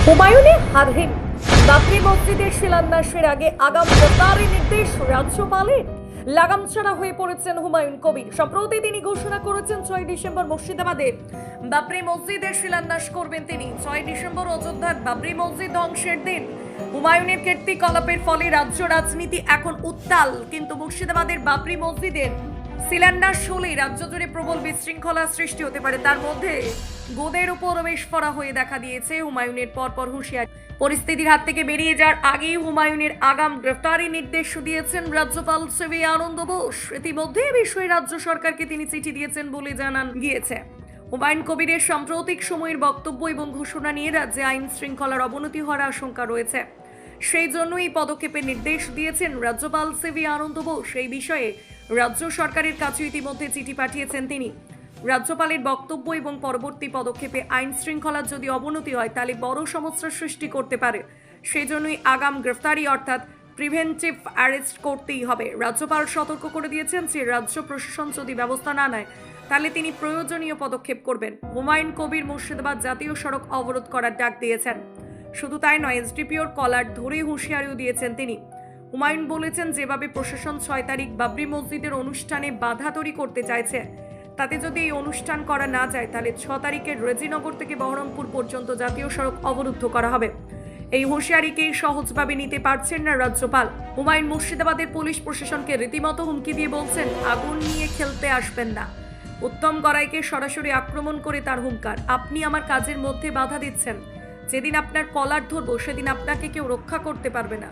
হুমায়ুনে হারহীন বাবরি মসজিদের শিলান্যাসের আগে আগাম গ্রেফতারি নির্দেশ রাজ্যপালের। লাগাম ছাড়া হয়ে পড়েছেন হুমায়ুন কবির। সম্প্রতি তিনি ঘোষণা করেছেন 6 ডিসেম্বর মুর্শিদাবাদে বাবরি মসজিদের শিলান্যাস করবেন তিনি। 6 ডিসেম্বর অযোধ্যার বাবরি মসজিদ ধ্বংসের দিন। হুমায়ুনের কীর্তিকলাপের ফলে রাজ্য রাজনীতি এখন উত্তাল, কিন্তু মুর্শিদাবাদের বাবরি মসজিদের শিলান্যাস হলেই রাজ্য জুড়ে প্রবল বিশৃঙ্খলা সৃষ্টি হতে পারে। তার মধ্যে গোদের উপর বেশফরা হয়ে দেখা দিয়েছে হুমায়ুনের পরপর হুঁশিয়ারি। পরিস্থিতির হাত থেকে বেরিয়ে যাওয়ার আগেই হুমায়ুনের আগাম গ্রেফতারি নির্দেশ দিয়েছেন রাজ্যপাল সিভি আনন্দ বোস। ইতিমধ্যে এ বিষয়ে রাজ্য সরকারকে তিনি চিঠি দিয়েছেন বলে জানান গিয়েছে। হুমায়ুন কবিরের সাম্প্রতিক সময়ের বক্তব্য এবং ঘোষণা নিয়ে রাজ্যে আইন শৃঙ্খলার অবনতি হওয়ার আশঙ্কা রয়েছে। সেই জন্য এই পদক্ষেপের নির্দেশ দিয়েছেন রাজ্যপাল সিভি আনন্দ বোস। এই বিষয়ে রাজ্য সরকারের কাছে ইতিমধ্যে চিঠি পাঠিয়েছেন তিনি। রাজ্যপালের বক্তব্য এবং পরবর্তী পদক্ষেপে আইন শৃঙ্খলার যদি অবনতি হয় তাহলে বড় সমস্যার সৃষ্টি করতে পারে। সেজন্যই আগাম গ্রেফতারি অর্থাৎ প্রিভেন্টিভ অ্যারেস্ট করতেই হবে। রাজ্যপাল সতর্ক করে দিয়েছেন যে রাজ্য প্রশাসন যদি ব্যবস্থা না নেয় তাহলে তিনি প্রয়োজনীয় পদক্ষেপ করবেন। হুমায়ুন কবির মুর্শিদাবাদ জাতীয় সড়ক অবরোধ করার ডাক দিয়েছেন। শুধু তাই নয়, এসডিপিওর কলার ধরে হুঁশিয়ারিও দিয়েছেন তিনি। হুমায়ুন বলেছেন, যেভাবে প্রশাসন 6 তারিখ বাবরি মসজিদের অনুষ্ঠানে বাধা তৈরি করতে চাইছে, তাতে যদি এই অনুষ্ঠান করা না যায় তাহলে 6 তারিখের রেজিনগর থেকে বহরমপুর পর্যন্ত জাতীয় সড়ক অবরুদ্ধ করা হবে। এই হুঁশিয়ারিকে সহজভাবে নিতে পারছেন না রাজ্যপাল। হুমায়ুন মুর্শিদাবাদের পুলিশ প্রশাসনকে রীতিমতো হুমকি দিয়ে বলছেন, আগুন নিয়ে খেলতে আসবেন না। উত্তম গড়াইকে সরাসরি আক্রমণ করে তার হুঙ্কার, আপনি আমার কাজের মধ্যে বাধা দিচ্ছেন। যেদিন আপনার কলার ধরবো সেদিন আপনাকে কেউ রক্ষা করতে পারবে না।